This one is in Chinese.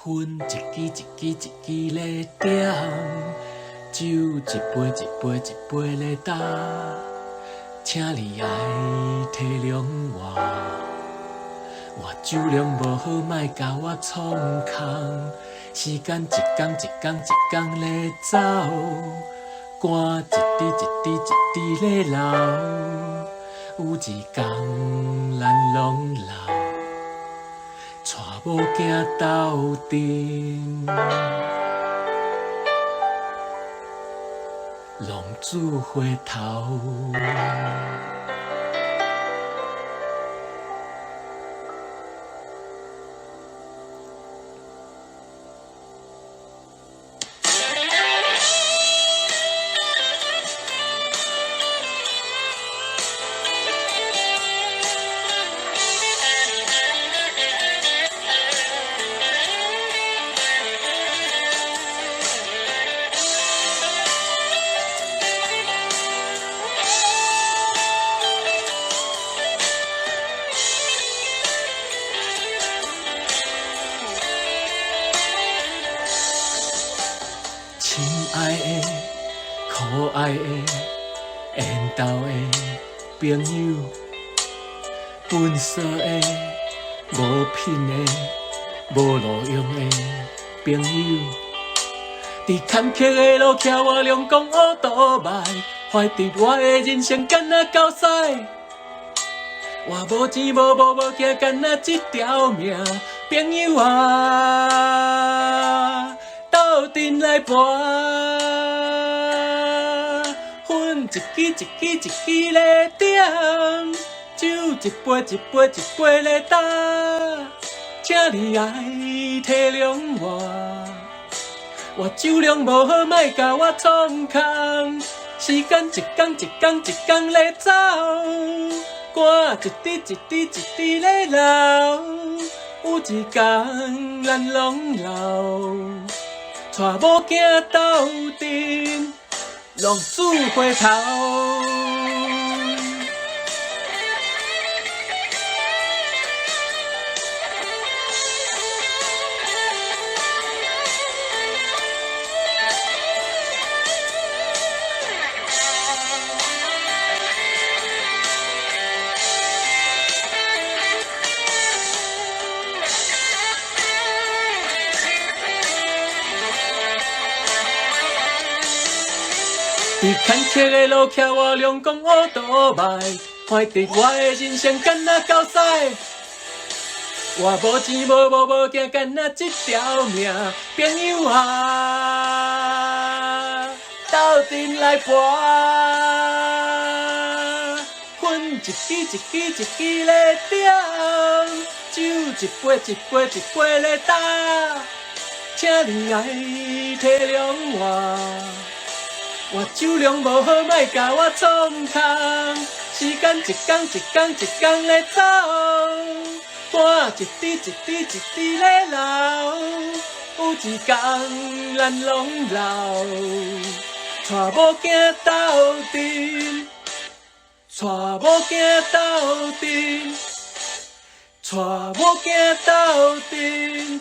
烟一支一支一支咧点，酒一杯一杯一杯咧干，请你爱体谅我酒量无好，莫甲我创空。时间一天一天一天咧走，汗一滴一滴一滴咧流，有一天咱拢老，带某囝斗阵，浪子回头。亲爱的、可爱的、缘投的朋友，本色的、无品的、无路用的朋友，伫坎坷的路徛我亮光乌倒迈，怀着我的人生干那到死。我无钱无某无囝，干那一条命，朋友啊！斗阵来搏，烟一支一支一支咧点，酒一杯一杯一杯咧干，请你爱体谅我酒量无好，莫甲我创空。时间一天一天一天咧走，汗一滴一滴一滴咧流，有一天咱拢老。带某囝斗阵，浪子回头。伫坎坷的路徛我亮光乌倒迈，怀着我的人生干那到死。我无钱无某无囝，干那一条命，朋友啊，斗阵来搏，烟一支一支一支咧点，酒一杯一杯一杯咧干，请你爱体谅我酒量无好，莫甲我创空。时间一天一天一天咧走，汗一滴一滴一滴咧流，有一天咱拢老。带某囝斗阵，带某囝斗阵，带某囝斗阵。